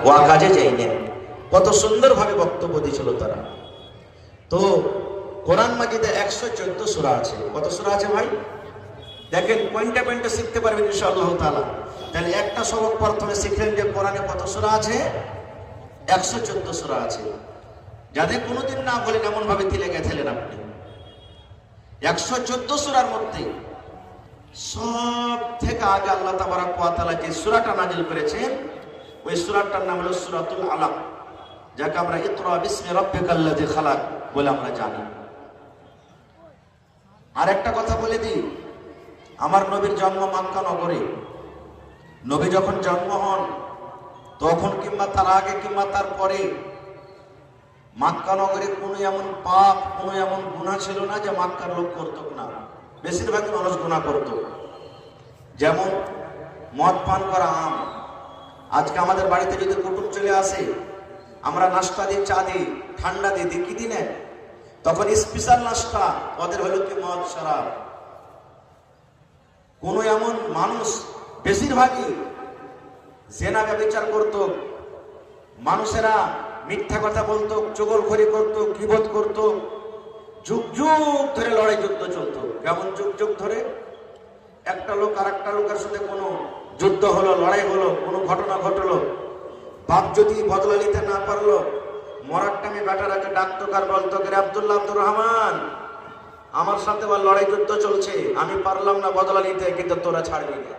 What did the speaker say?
ওয়া কাজে যাইনি। কত সুন্দরভাবে বক্তব্য দিয়েছিল তারা। তো কোরআন মাজিদে 114 সূরা আছে। কত সূরা আছে ভাই? দেখেন পয়েন্টে পয়েন্টে শিখতে পারবেন ইনশাআল্লাহ তাআলা। তাহলে একটা সবক প্রথমে শিখলেন যে কোরআনে কত সূরা আছে? 114 সূরা আছে। যাদের কোনোদিন না বলেন এমন ভাবে তিলে গেছিলেন আপনি। 114 সূরার মধ্যে সব থেকে আগে আল্লাহ তাবারক ওয়া তাআলা যে সূরাটা নাযিল করেছেন ওই সূরাটার নাম হলো সূরাতুল আলাক, যাকে আমরা ইকরা বিসমি রাব্বিকাল্লাযী খালাক বলে আমরা জানি। আর একটা কথা বলে দিই, আমার নবীর জন্ম মক্কা নগরে। নবী যখন জন্ম হন তখন কিংবা তার আগে কিংবা তার পরে মক্কা নগরে কোনো এমন পাপ, কোনো এমন গুনাহ ছিল না যে মক্কার লোক করতো না। বেশিরভাগই মানুষ গুনাহ করতো। যেমন মদ পান করা আম। আজকে আমাদের বাড়িতে যদি কুটুম চলে আসে, আমরা নাস্তা দিই, চা দিই, ঠান্ডা দিই, কি দিনে তখন স্পেশাল নাস্তা ওদের হলো কি মদ, শরাব। কোন এমন মানুষ, বেশিরভাগই জেনা ব্যভিচার করত, মানুষেরা মিথ্যা কথা বলতো, চগলখড়ি করত, গীবত করত। যুগ যুগ ধরে লড়াই যুদ্ধ চলতো। কেমন যুগ যুগ ধরে? একটা লোক আর একটা লোকের সাথে কোনো যুদ্ধ হলো, লড়াই হলো, কোনো ঘটনা ঘটলো, বাপ যদি বদলা নিতে না পারলো, মরার টাইমে বেটারাকে ডাকতো আর বলতো, রে আব্দুল্লাহ, আব্দুর রহমান, আমার সাথে লড়াই যুদ্ধ চলছে, আমি পারলাম না বদলা নিতে, কিন্তু তোরা ছাড়বি না।